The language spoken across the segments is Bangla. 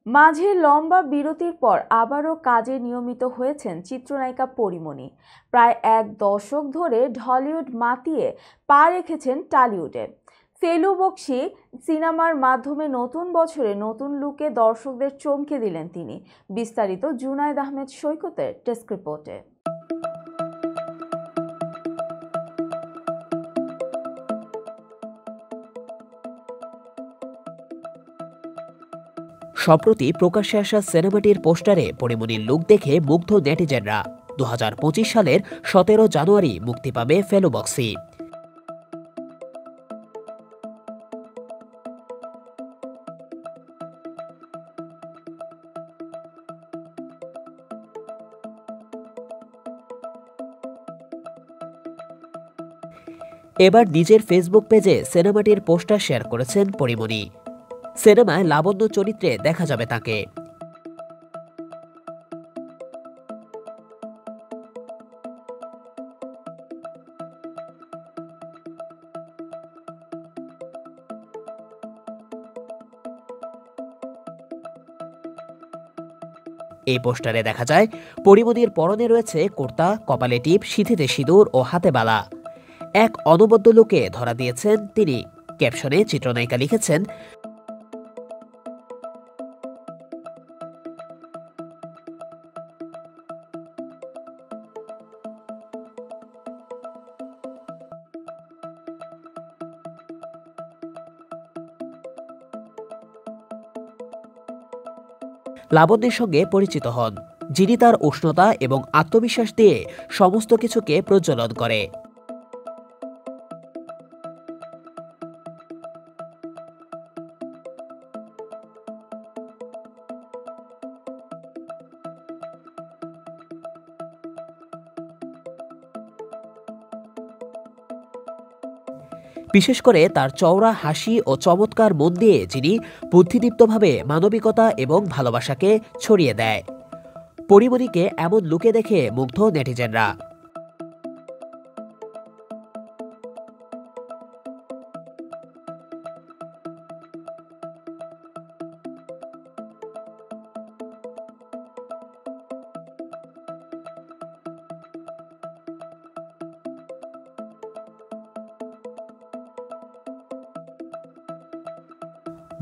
মাঝে লম্বা বিরতির পর আবারও কাজে নিয়মিত হয়েছেন চিত্রনায়িকা পরীমনি। প্রায় এক দশক ধরে ঢলিউড মাতিয়ে পা রেখেছেন টলিউডে। ফেলু বকশী সিনেমার মাধ্যমে নতুন বছরে নতুন লুকে দর্শকদের চমকে দিলেন তিনি। বিস্তারিত জুনায়েদ আহমেদ সৈকতের ডেস্ক রিপোর্টে। সম্প্রতি প্রকাশ্যে আসা সিনেমাটির পোস্টারে পরীমনির লুক দেখে মুগ্ধ নেটিজেনরা। 2025 সালের 17 জানুয়ারি মুক্তি পাবে ফেলু বকশী। এবার নিজের ফেসবুক পেজে সিনেমাটির পোস্টার শেয়ার করেছেন পরীমনি। সিনেমায় লাবণ্য চরিত্রে দেখা যাবে তাকে। এই পোস্টারে দেখা যায় পরীমনির পরনে রয়েছে কুর্তা, কপালে টিপ, সিঁথিতে সিঁদুর ও হাতে বালা। এক অনবদ্য লুকে ধরা দিয়েছেন তিনি। ক্যাপশনে চিত্রনায়িকা লিখেছেন, লাবণ্যের সঙ্গে পরিচিত হন, যিনি তার উষ্ণতা এবং আত্মবিশ্বাস দিয়ে সমস্ত কিছুকে প্রজ্বলন করে। বিশেষ করে তার চওড়া হাসি ও চমৎকার মন দিয়ে যিনি বুদ্ধিদীপ্তভাবে মানবিকতা এবং ভালোবাসাকে ছড়িয়ে দেয়। পরীমনিকে এমন লুকে দেখে মুগ্ধ নেটিজেনরা।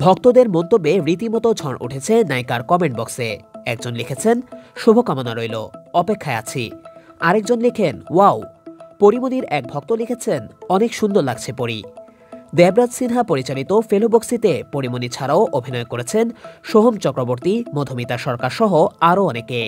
ভক্তদের মন্তব্যে রীতিমতো ঝড় উঠেছে নায়িকার কমেন্ট বক্সে। একজন লিখেছেন, শুভকামনা রইল, অপেক্ষায় আছি। আরেকজন লিখেন, ওয়াও। পরীমনির এক ভক্ত লিখেছেন, অনেক সুন্দর লাগছে পরী। দেবরাজ সিনহা পরিচালিত ফেলু বকশীতে পরীমনি ছাড়াও অভিনয় করেছেন সোহম চক্রবর্তী, মধুমিতা সরকার সহ আরও অনেকে।